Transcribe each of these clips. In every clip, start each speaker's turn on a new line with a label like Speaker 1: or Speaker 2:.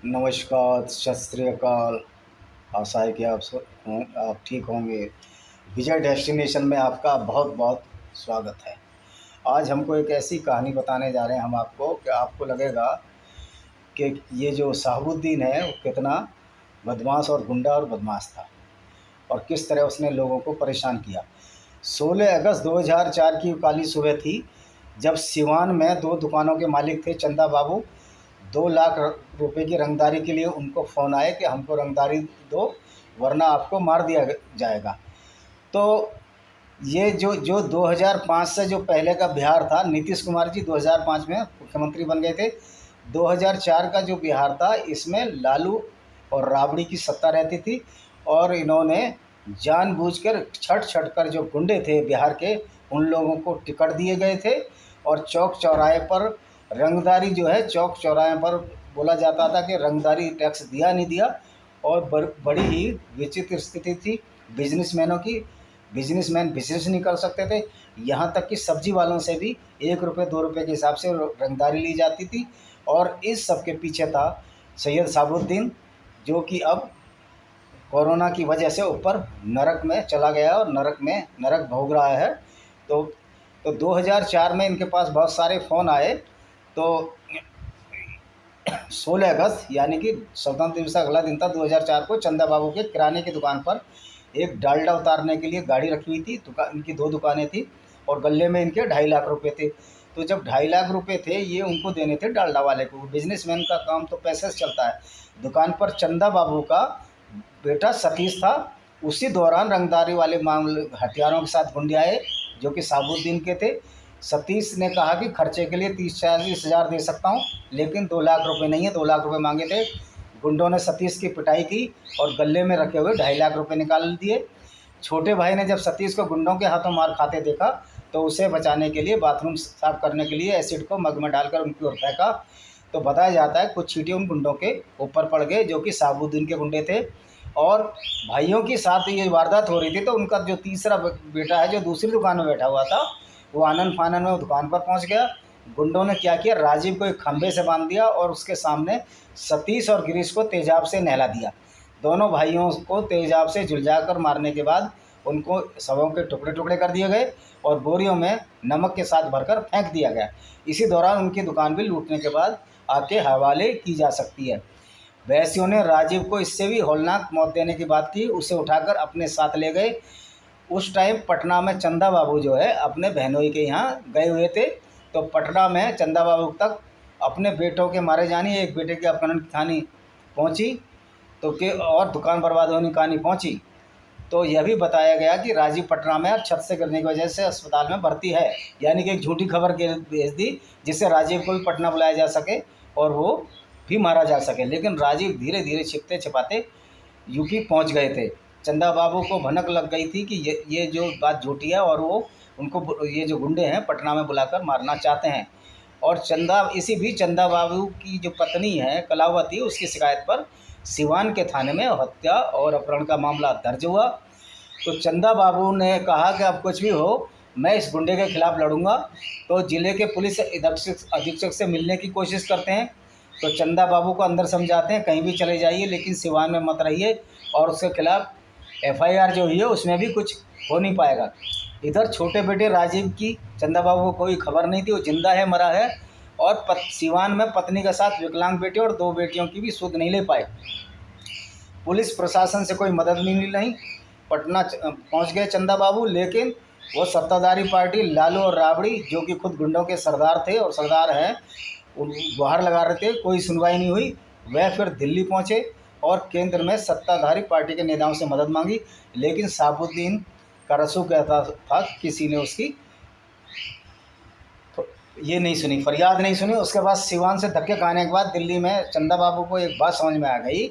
Speaker 1: नमस्कार, सत श्री अकाल। आशा है कि आप ठीक होंगे। विजय डेस्टिनेशन में आपका बहुत बहुत स्वागत है। आज हमको एक ऐसी कहानी बताने जा रहे हैं हम आपको कि आपको लगेगा कि ये जो शहाबुद्दीन है वो कितना बदमाश और गुंडा और बदमाश था और किस तरह उसने लोगों को परेशान किया। 16 अगस्त 2004 की काली सुबह थी, जब सिवान में दो दुकानों के मालिक थे चंदा बाबू। 2 लाख रुपए की रंगदारी के लिए उनको फ़ोन आए कि हमको रंगदारी दो, वरना आपको मार दिया जाएगा। तो ये जो 2005 से जो पहले का बिहार था, नीतीश कुमार जी 2005 में मुख्यमंत्री बन गए थे। 2004 का जो बिहार था, इसमें लालू और राबड़ी की सत्ता रहती थी और इन्होंने जानबूझकर छट छट कर जो गुंडे थे बिहार के, उन लोगों को टिकट दिए गए थे और चौक चौराहे पर रंगदारी जो है, चौक चौराहे पर बोला जाता था कि रंगदारी टैक्स दिया नहीं दिया। और बड़ी ही विचित्र स्थिति थी बिजनेसमैनों की। बिजनेसमैन बिजनेस नहीं कर सकते थे, यहाँ तक कि सब्जी वालों से भी 1 रुपये 2 रुपये के हिसाब से रंगदारी ली जाती थी। और इस सब के पीछे था सैयद शहाबुद्दीन, जो कि अब कोरोना की वजह से ऊपर नरक में चला गया और नरक भोग रहा है। तो 2004 में इनके पास बहुत सारे फ़ोन आए। तो 16 अगस्त यानी कि स्वतंत्रता दिवस का अगला दिन था, 2004 को चंदा बाबू के किराने की दुकान पर एक डालडा उतारने के लिए गाड़ी रखी हुई थी। इनकी 2 दुकानें थी और गले में इनके 2.5 लाख रुपए थे। तो जब 2.5 लाख रुपए थे, ये उनको देने थे डालडा वाले को। बिजनेसमैन का काम तो पैसे से चलता है। दुकान पर चंदा बाबू का बेटा सतीश था। उसी दौरान रंगदारी वाले मामले हथियारों के साथ गुंडे आए, जो कि शहाबुद्दीन के थे। सतीश ने कहा कि खर्चे के लिए 30-40 हज़ार दे सकता हूँ, लेकिन 2 लाख रुपए नहीं है। 2 लाख रुपए मांगे थे। गुंडों ने सतीश की पिटाई की और गले में रखे हुए 2.5 लाख रुपए निकाल दिए। छोटे भाई ने जब सतीश को गुंडों के हाथों मार खाते देखा, तो उसे बचाने के लिए बाथरूम साफ करने के लिए एसिड को मग में डालकर उनकी ओर फेंका। तो बताया जाता है कुछ चींटी उन गुंडों के ऊपर पड़ गए, जो कि शहाबुद्दीन के गुंडे थे। और भाइयों के साथ ये वारदात हो रही थी, तो उनका जो तीसरा बेटा है, जो दूसरी दुकान में बैठा हुआ था, वो आनन फानन में वो दुकान पर पहुंच गया। गुंडों ने क्या किया, राजीव को एक खंभे से बांध दिया और उसके सामने सतीश और गिरीश को तेजाब से नहला दिया। दोनों भाइयों को तेजाब से झुलझाकर मारने के बाद उनको शवों के टुकड़े टुकड़े कर दिए गए और बोरियों में नमक के साथ भरकर फेंक दिया गया। इसी दौरान उनकी दुकान भी लूटने के बाद आपके हवाले की जा सकती है। वैश्यों ने राजीव को इससे भी होलनाक मौत देने की बात की। उसे उठाकर अपने साथ ले गए। उस टाइम पटना में चंदा बाबू जो है अपने बहनोई के यहाँ गए हुए थे। तो पटना में चंदा बाबू तक अपने बेटों के मारे जाने, एक बेटे के अपहरण की कहानी पहुँची, तो कि और दुकान बर्बाद होने की कहानी पहुँची। तो यह भी बताया गया कि राजीव पटना में छत से गिरने की वजह से अस्पताल में भर्ती है। यानी कि एक झूठी खबर के भेज दी, जिससे राजीव को भी पटना बुलाया जा सके और वो भी मारा जा सके। लेकिन राजीव धीरे धीरे छिपते छिपाते यूपी पहुंच गए थे। चंदा बाबू को भनक लग गई थी कि ये जो बात झूठी है और वो उनको ये जो गुंडे हैं पटना में बुलाकर मारना चाहते हैं। और इसी बीच चंदा बाबू की जो पत्नी है कलावती, उसकी शिकायत पर सिवान के थाने में हत्या और अपहरण का मामला दर्ज हुआ। तो चंदा बाबू ने कहा कि अब कुछ भी हो, मैं इस गुंडे के खिलाफ लड़ूंगा। तो जिले के पुलिस अधीक्षक से मिलने की कोशिश करते हैं। तो चंदा बाबू को अंदर समझाते हैं कहीं भी चले जाइए, लेकिन सिवान में मत रहिए। और उसके खिलाफ FIR जो हुई है उसमें भी कुछ हो नहीं पाएगा। इधर छोटे बेटे राजीव की चंदा बाबू को कोई खबर नहीं थी, वो जिंदा है मरा है। और सिवान में पत्नी के साथ विकलांग बेटे और 2 बेटियों की भी सुध नहीं ले पाए। पुलिस प्रशासन से कोई मदद नहीं मिली। नहीं, पटना पहुंच गए चंदा बाबू, लेकिन वो सत्ताधारी पार्टी लालू और राबड़ी, जो कि खुद गुंडों के सरदार थे और सरदार हैं, गुहार लगा रहे थे। कोई सुनवाई नहीं हुई। वह फिर दिल्ली पहुंचे और केंद्र में सत्ताधारी पार्टी के नेताओं से मदद मांगी, लेकिन शहाबुद्दीन का रसूख कहता था किसी ने उसकी तो ये नहीं सुनी, फरियाद नहीं सुनी। उसके बाद सिवान से धक्के खाने के बाद दिल्ली में चंदा बाबू को एक बात समझ में आ गई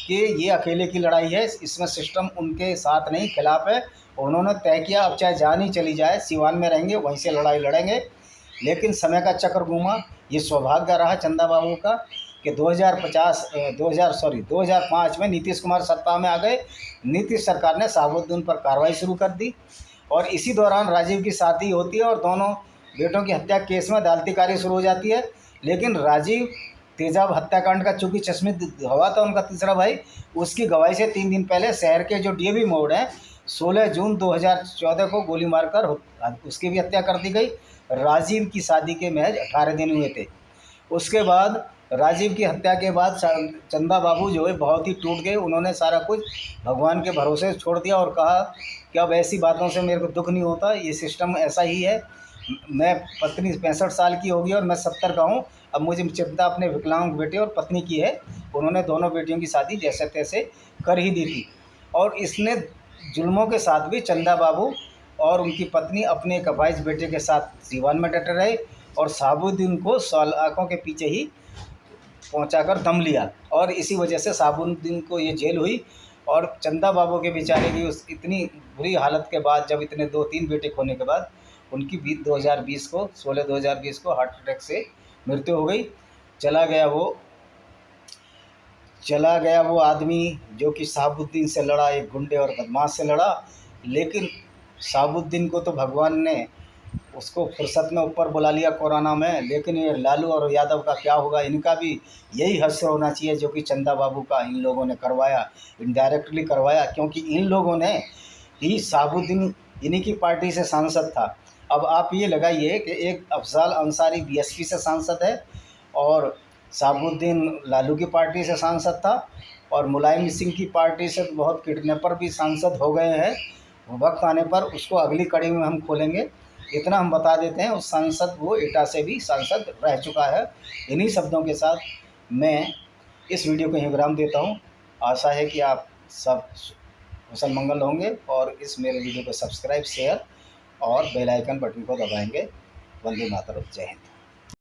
Speaker 1: कि ये अकेले की लड़ाई है, इसमें सिस्टम उनके साथ नहीं, खिलाफ है। उन्होंने तय किया अब चाहे जान ही चली जाए, सिवान में रहेंगे, वहीं से लड़ाई लड़ेंगे। लेकिन समय का चक्र घूमा। ये सौभाग्य रहा चंदा बाबू का कि 2005 में नीतीश कुमार सत्ता में आ गए। नीतीश सरकार ने शहाबुद्दीन पर कार्रवाई शुरू कर दी और इसी दौरान राजीव की शादी होती है और दोनों बेटों की हत्या केस में अदालती कार्रवाई शुरू हो जाती है। लेकिन राजीव तेजाब हत्याकांड का चूंकि चश्मित हुआ था उनका तीसरा भाई, उसकी गवाही से 3 दिन पहले शहर के जो डीएवी मोड़ है 16 जून 2014 को गोली मारकर उसकी भी हत्या कर दी गई। राजीव की शादी के महज 18 दिन हुए थे। उसके बाद राजीव की हत्या के बाद चंदा बाबू जो है बहुत ही टूट गए। उन्होंने सारा कुछ भगवान के भरोसे छोड़ दिया और कहा कि अब ऐसी बातों से मेरे को दुख नहीं होता, ये सिस्टम ऐसा ही है। मैं पत्नी 65 साल की होगी और मैं 70 का हूँ। अब मुझे चिंता अपने विकलांग बेटे और पत्नी की है। उन्होंने दोनों बेटियों की शादी जैसे तैसे कर ही दी थी। और इसने जुल्मों के साथ भी चंदा बाबू और उनकी पत्नी अपने एक अपाहिज बेटे के साथ सीवान में डटे रहे और साबुद्दीन को सलाखों के पीछे ही पहुंचाकर दम लिया। और इसी वजह से साबुद्दीन को ये जेल हुई। और चंदा बाबू के बेचारे की उस इतनी बुरी हालत के बाद, जब इतने 2-3 बेटे खोने के बाद, उनकी भी 2020 को 16/2020 को हार्ट अटैक से मृत्यु हो गई। चला गया वो आदमी जो कि साबुद्दीन से लड़ा, एक गुंडे और बदमाश से लड़ा। लेकिन साबुद्दीन को तो भगवान ने उसको फुर्सत में ऊपर बुला लिया कोरोना में। लेकिन ये लालू और यादव का क्या होगा, इनका भी यही हश्र होना चाहिए जो कि चंदा बाबू का इन लोगों ने करवाया, इनडायरेक्टली करवाया। क्योंकि इन लोगों ने ही, साबुद्दीन इन्हीं की पार्टी से सांसद था। अब आप ये लगाइए कि एक अफजाल अंसारी बीएसपी से सांसद है और साबुद्दीन लालू की पार्टी से सांसद था और मुलायम सिंह की पार्टी से बहुत किडनैपर भी सांसद हो गए हैं। वक्त आने पर उसको अगली कड़ी में हम खोलेंगे। इतना हम बता देते हैं, उस सांसद वो एटा से भी सांसद रह चुका है। इन्हीं शब्दों के साथ मैं इस वीडियो को यहीं विराम देता हूँ। आशा है कि आप सब कुशल मंगल होंगे और इस मेरे वीडियो को सब्सक्राइब, शेयर और बेल आइकन बटन को दबाएंगे। वंदे मातरम। जय हिंद।